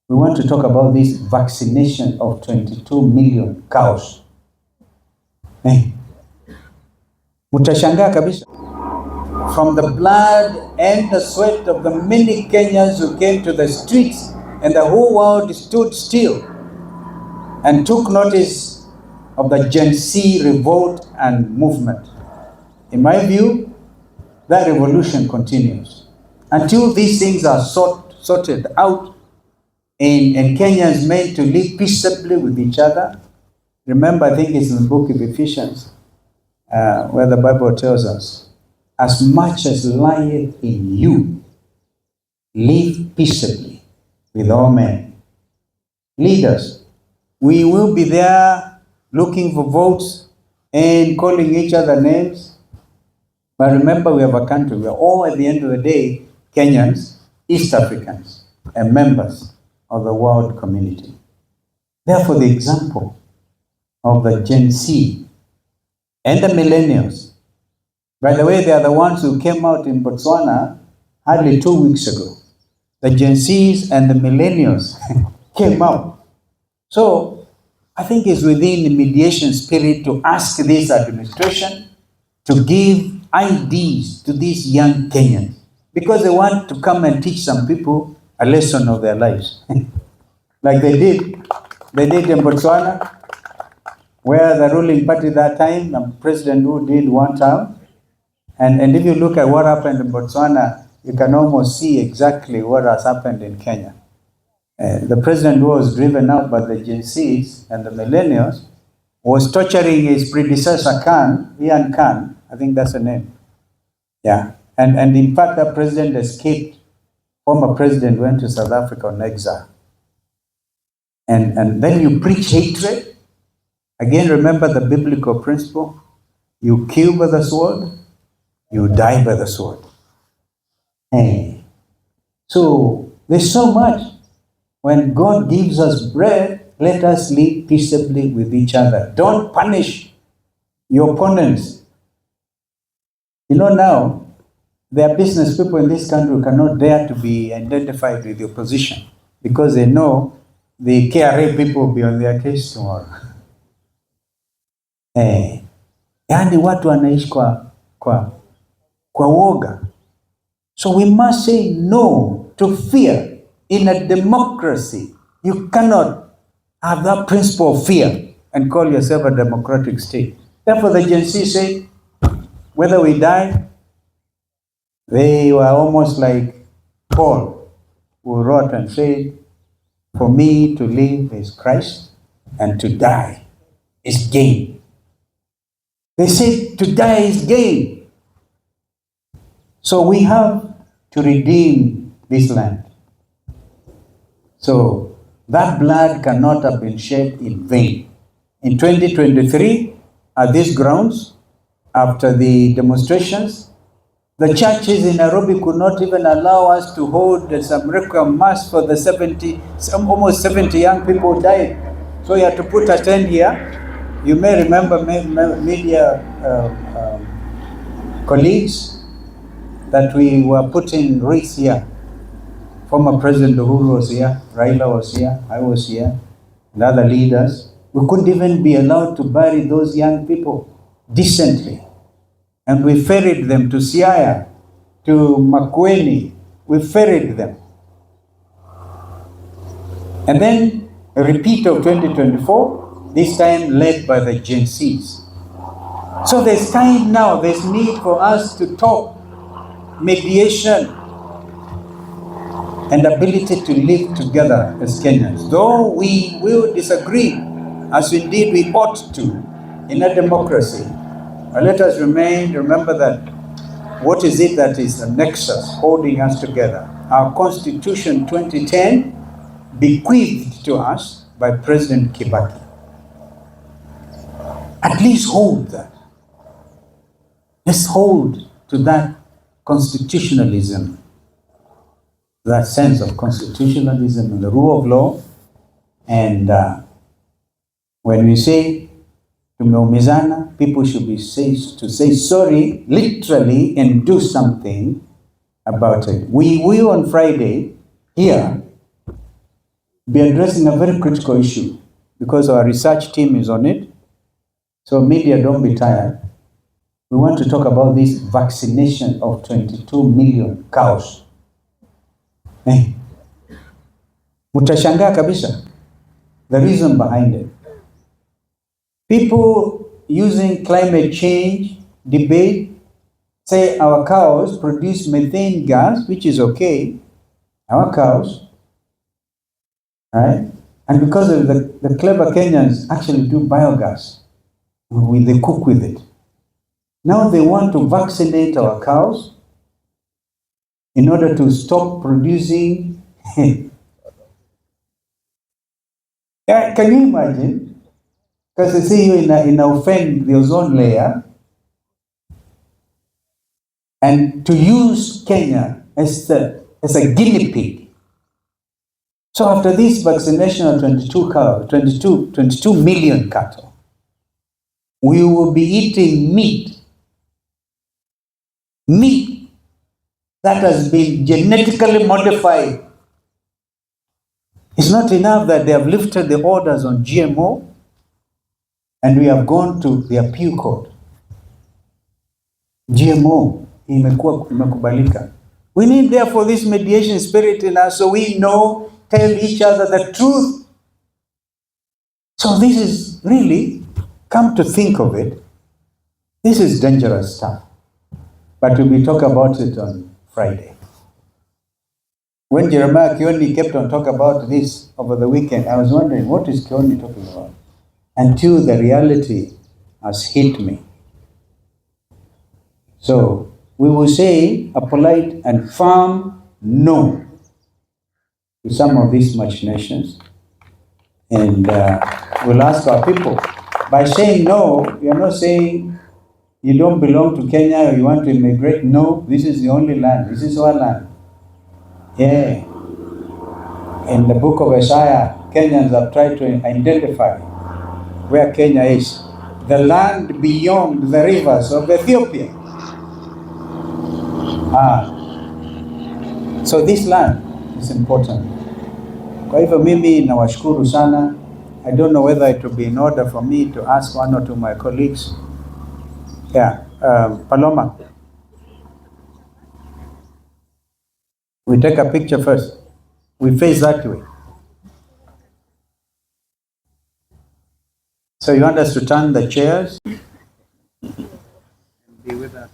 we want to talk about this vaccination of 22 million cows. Mutashangaa kabisa. From the blood and the sweat of the many Kenyans who came to the streets, and the whole world stood still and took notice of the Gen Z revolt and movement. In my view, that revolution continues until these things are sorted out and Kenyans made to live peaceably with each other. Remember, I think it's in the book of Ephesians, where the Bible tells us, as much as lieth in you, live peaceably with all men. Leaders, we will be there looking for votes and calling each other names. But remember, we have a country. We are all, at the end of the day, Kenyans, East Africans, and members of the world community. Therefore, the example of the Gen Z and the millennials, by the way, they are the ones who came out in Botswana hardly 2 weeks ago. The Gen Zs and the millennials came out. So I think it's within the mediation spirit to ask this administration to give ideas to these young Kenyans, because they want to come and teach some people a lesson of their lives. Like they did in Botswana, where the ruling party that time, the president who did one term, and if you look at what happened in Botswana, you can almost see exactly what has happened in Kenya. The president who was driven out by the Gen Zs and the millennials was torturing his predecessor, Ian Khan, I think that's the name. Yeah, and in fact, that president escaped. Former president went to South Africa on exile. And then you preach hatred. Again, remember the biblical principle. You kill by the sword, you die by the sword. Hey. So there's so much. When God gives us bread, let us live peaceably with each other. Don't punish your opponents. You know, now, there are business people in this country who cannot dare to be identified with the opposition because they know the KRA people will be on their case tomorrow. Yani watu wanaishi kwa woga. So we must say no to fear. In a democracy, you cannot have that principle of fear and call yourself a democratic state. Therefore, the Gen Z said, whether we die, they were almost like Paul, who wrote and said, for me to live is Christ, and to die is gain. They said to die is gain. So we have to redeem this land. So that blood cannot have been shed in vain. In 2023, at these grounds, after the demonstrations, the churches in Nairobi could not even allow us to hold some requiem mass for the almost 70 young people who died. So you had to put a tent here. You may remember media colleagues that we were putting wreaths here. Former President Uhuru was here, Raila was here, I was here, and other leaders. We couldn't even be allowed to bury those young people decently. And we ferried them to Siaya, to Makueni. We ferried them. And then a repeat of 2024, this time led by the Gen Zs. So there's time now, there's need for us to talk, mediation, and ability to live together as Kenyans. Though we will disagree, as indeed we ought to in a democracy, but let us remember that what is it that is the nexus holding us together? Our Constitution 2010, bequeathed to us by President Kibaki. At least hold that. Let's hold to that constitutionalism, that sense of constitutionalism and the rule of law. And when we say tumeumizana, people should be safe to say sorry literally and do something about it. We will on Friday hear be addressing a very critical issue because our research team is on it. So media, don't be tired. We want to talk about this vaccination of 22 million cows. Hey. Mutashangaa kabisa the reason behind it. People using climate change debate say our cows produce methane gas, which is okay, our cows, right? And because of the clever Kenyans actually do biogas, they cook with it. Now they want to vaccinate our cows in order to stop producing. Yeah, can you imagine? Because they say you in offend the ozone layer, and to use Kenya as a guinea pig. So after this vaccination of 22 million cattle, we will be eating meat that has been genetically modified. It's not enough that they have lifted the orders on GMO and we have gone to the appeal court. GMO imekubalika. We need therefore this mediation spirit in us so we know, tell each other the truth. So this is really, come to think of it, this is dangerous stuff. But we will talk about it on Friday. When Jeremiah Kioni kept on talking about this over the weekend, I was wondering, what is Kioni talking about? Until the reality has hit me. So we will say a polite and firm no to some of these machinations. And we'll ask our people. By saying no, you're not saying you don't belong to Kenya or you want to immigrate. No, this is the only land. This is our land. Yeah. In the book of Isaiah, Kenyans have tried to identify where Kenya is. The land beyond the rivers of Ethiopia. So this land is important. Kwa hivyo mimi nawashukuru sana. I don't know whether it will be in order for me to ask one or two of my colleagues. Yeah, Paloma. We take a picture first. We face that way. So you want us to turn the chairs? Be with us.